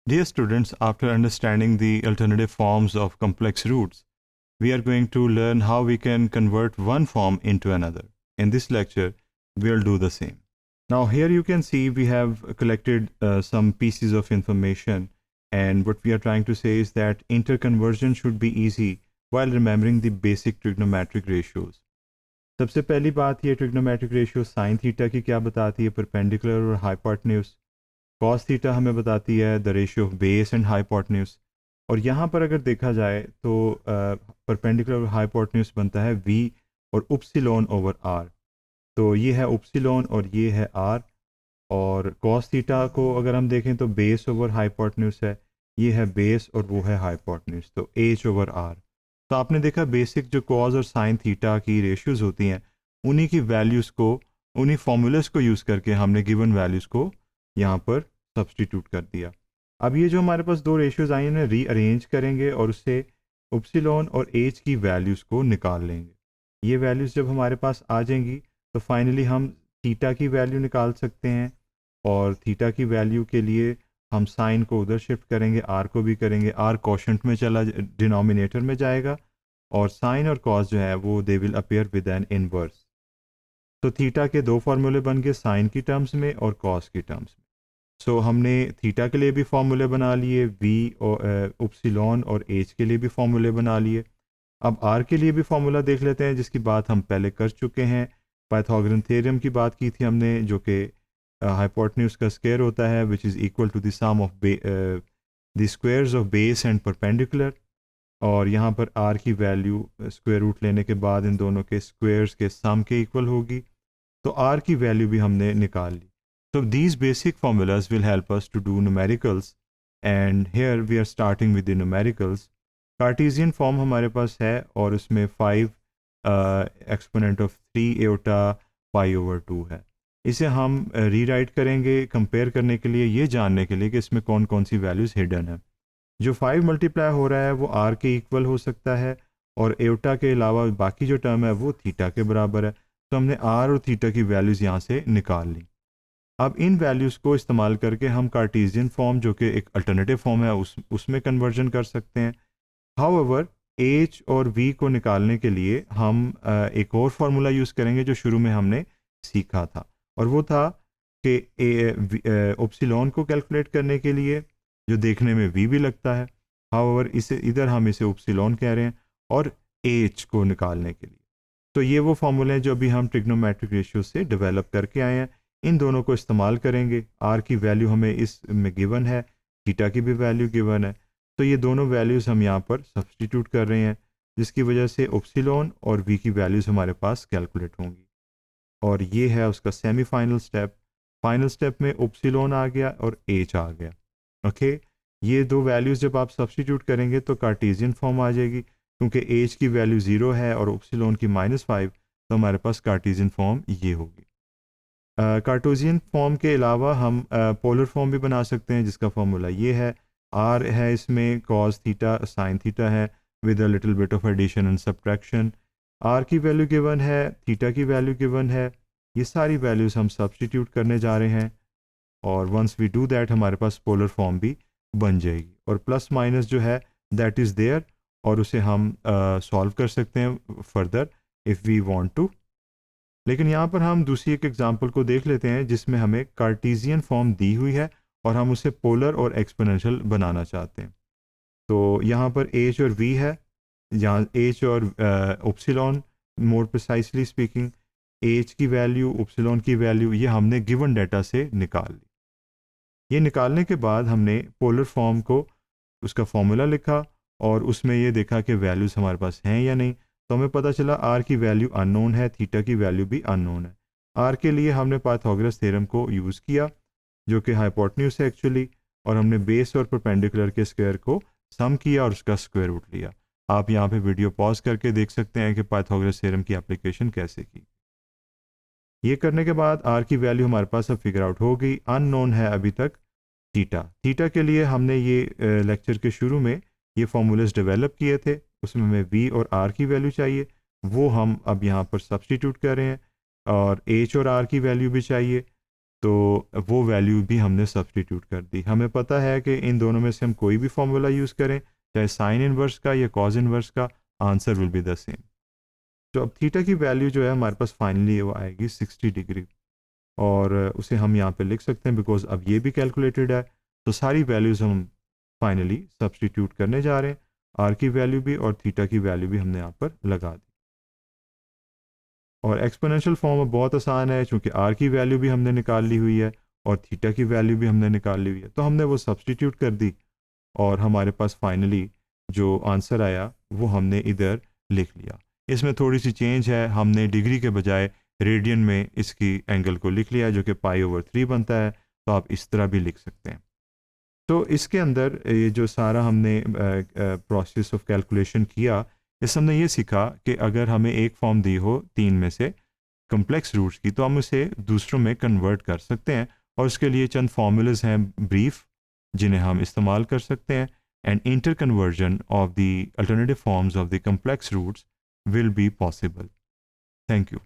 Dear students, after understanding the alternative forms of complex roots, we are going to learn how we can convert one form into another. In this lecture, we'll do the same. Now, here you can see we have collected some pieces of information, and what we are trying to say is that interconversion should be easy while remembering the basic trigonometric ratios. सबसे पहली बात ये trigonometric ratio sine theta की क्या बताती है, perpendicular और hypotenuse. Cos theta हमें बताती है the ratio of base and hypotenuse. और यहाँ पर अगर देखा जाए तो परपेंडिकुलर और हाइपोटेन्यूज बनता है वी और उपसिलोन ओवर आर। तो ये है उपसिलोन और ये है आर। और कॉस थीटा को अगर हम देखें तो बेस ओवर हाइपोटेन्यूज है, ये है बेस और वो है हाइपोटेन्यूज, तो एच ओवर आर। तो आपने देखा बेसिक जो कॉज और साइन थीटा की रेशियोज होती हैं उन्हीं की वैल्यूज़ को, उन्हीं फॉर्मूलेस को यूज़ करके हमने गिवन वैल्यूज़ को यहाँ पर सब्सटीट्यूट कर दिया। अब ये जो हमारे पास दो रेशियोज आई उन्हें रीअरेंज करेंगे और उससे उपसिलोन और एच की वैल्यूज़ को निकाल लेंगे। ये वैल्यूज़ जब हमारे पास आ जाएंगी तो फाइनली हम थीटा की वैल्यू निकाल सकते हैं। और थीटा की वैल्यू के लिए हम साइन को उधर शिफ्ट करेंगे, आर को भी करेंगे, आर कोशेंट में चला डिनोमिनेटर में जाएगा और साइन और कॉस जो है वो they will appear with N inverse. तो थीटा के दो फार्मूले बन गए, साइन की टर्म्स में और कॉस की टर्म्स में। सो हमने थीटा के लिए भी फार्मूले बना लिए, वी और उपसिलॉन और एच के लिए भी फार्मूले बना लिए। अब आर के लिए भी फार्मूला देख लेते हैं जिसकी बात हम पहले कर चुके हैं। पाइथागोरन थ्योरम की बात की थी हमने, जो कि हाइपोटेन्यूज का स्क्वायर होता है which is equal to the sum of the squares of base and perpendicular. और यहाँ पर आर की वैल्यू स्क्वायर रूट लेने के बाद इन दोनों के स्क्वायर्स के सम के इक्वल होगी, तो आर की वैल्यू भी हमने निकाल ली। तो these basic formulas will help us to do numericals, and here we are starting with the numericals. Cartesian form हमारे पास है और उसमें 5 exponent of 3 iota pi over 2 है। इसे हम रीराइट करेंगे कंपेयर करने के लिए, ये जानने के लिए कि इसमें कौन कौन सी वैल्यूज़ हिडन है। जो 5 मल्टीप्लाई हो रहा है वो आर के इक्वल हो सकता है और एओटा के अलावा बाकी जो टर्म है वो थीटा के बराबर है। तो हमने आर और थीटा की वैल्यूज़ यहाँ से निकाल ली। अब इन वैल्यूज़ को इस्तेमाल करके हम कार्टेशियन फॉर्म, जो कि एक अल्टरनेटिव फॉर्म है, उसमें कन्वर्जन कर सकते हैं। हाउएवर एच और वी को निकालने के लिए हम एक और फार्मूला यूज़ करेंगे जो शुरू में हमने सीखा था, और वो था कि ओप्सिलॉन को कैलकुलेट करने के लिए, जो देखने में वी भी लगता है, हाउएवर इसे इधर हम इसे ओप्सिलॉन कह रहे हैं, और एच को निकालने के लिए। तो ये वो फार्मूले हैं जो अभी हम ट्रिग्नोमेट्रिक रेशियो से डेवलप करके आए हैं। इन दोनों को इस्तेमाल करेंगे। आर की वैल्यू हमें इसमें गिवन है, थीटा की भी वैल्यू गिवन है, तो ये दोनों वैल्यूज़ हम यहाँ पर सब्सटीट्यूट कर रहे हैं, जिसकी वजह से ओप्सिलॉन और वी की वैल्यूज़ हमारे पास कैलकुलेट होंगी। और ये है उसका सेमीफाइनल स्टेप। फाइनल स्टेप में ओप्सिलॉन आ गया और एच आ गया। ओके, ये दो वैल्यूज़ जब आप सब्सटीट्यूट करेंगे तो कार्टेशियन फॉर्म आ जाएगी, क्योंकि एच की वैल्यू 0 है और ओप्सिलॉन की -5, तो हमारे पास कार्टेशियन फॉर्म ये होगी। कार्टेशियन फॉर्म के अलावा हम पोलर फॉर्म भी बना सकते हैं, जिसका फॉर्मूला ये है। आर है इसमें, कॉस थीटा साइन थीटा है with a little bit of addition and subtraction. R की वैल्यू गिवन है, थीटा की वैल्यू गिवन है, ये सारी वैल्यूज़ हम सब्सटीट्यूट करने जा रहे हैं। और वंस वी डू दैट हमारे पास पोलर फॉर्म भी बन जाएगी, और प्लस माइनस जो है दैट इज़ देयर, और उसे हम सॉल्व कर सकते हैं further if we want to. लेकिन यहाँ पर हम दूसरी एक एग्जांपल को देख लेते हैं जिसमें हमें कार्टेशियन फॉर्म दी हुई है और हम उसे पोलर और एक्सपोनेंशियल बनाना चाहते हैं। तो यहाँ पर एच और वी है, यहाँ एच और ओप्सिलॉन, मोर प्रिसाइसली स्पीकिंग एच की वैल्यू, ओप्सिलॉन की वैल्यू, ये हमने गिवन डाटा से निकाल ली। ये निकालने के बाद हमने पोलर फॉर्म को उसका फॉर्मूला लिखा और उसमें ये देखा कि वैल्यूज़ हमारे पास हैं या नहीं। तो हमें पता चला आर की वैल्यू अननोन है, थीटा की वैल्यू भी अननोन है। आर के लिए हमने पाइथागोरस थ्योरम को यूज़ किया, जो कि हाइपोटेन्यूज है एक्चुअली, और हमने बेस और परपेंडिकुलर के स्क्वायर को सम किया और उसका स्क्वायर रूट लिया। आप यहाँ पे वीडियो पॉज करके देख सकते हैं कि पाइथागोरस थ्योरम की एप्लीकेशन कैसे की। ये करने के बाद आर की वैल्यू हमारे पास अब फिगर आउट हो गई। अननोन है अभी तक थीटा। थीटा के लिए हमने ये लेक्चर के शुरू में ये फार्मूलेस डेवलप किए थे, उसमें हमें वी और आर की वैल्यू चाहिए, वो हम अब यहाँ पर सब्सटीट्यूट कर रहे हैं, और एच और आर की वैल्यू भी चाहिए। तो वो वैल्यू भी हमने सब्सटीट्यूट कर दी। हमें पता है कि इन दोनों में से हम कोई भी फॉर्मूला यूज़ करें, चाहे साइन इनवर्स का या कॉज इनवर्स का, answer will be the same. तो अब थीटा की वैल्यू जो है हमारे पास फाइनली वो आएगी 60 डिग्री, और उसे हम यहाँ पे लिख सकते हैं बिकॉज अब ये भी कैलकुलेटेड है। तो सारी वैल्यूज़ हम फाइनली सब्सटीट्यूट करने जा रहे हैं, आर की वैल्यू भी और थीटा की वैल्यू भी हमने यहाँ पर लगा दी। और एक्सपोनेंशियल फॉर्म बहुत आसान है, क्योंकि आर की वैल्यू भी हमने निकाल ली हुई है और थीटा की वैल्यू भी हमने निकाल ली हुई है, तो हमने वो सब्सटीट्यूट कर दी और हमारे पास फाइनली जो आंसर आया वो हमने इधर लिख लिया। इसमें थोड़ी सी चेंज है, हमने डिग्री के बजाय रेडियन में इसकी एंगल को लिख लिया, जो कि पाई/3 बनता है, तो आप इस तरह भी लिख सकते हैं। तो इसके अंदर ये जो सारा हमने प्रोसेस ऑफ कैलकुलेशन किया, इससे हमने ये सीखा कि अगर हमें एक फॉर्म दी हो 3 में से कम्प्लेक्स रूट्स की, तो हम उसे दूसरों में कन्वर्ट कर सकते हैं, और उसके लिए चंद फार्मूलाज हैं ब्रीफ जिन्हें हम इस्तेमाल कर सकते हैं, and inter conversion of the alternative forms of the complex roots will be possible. Thank you.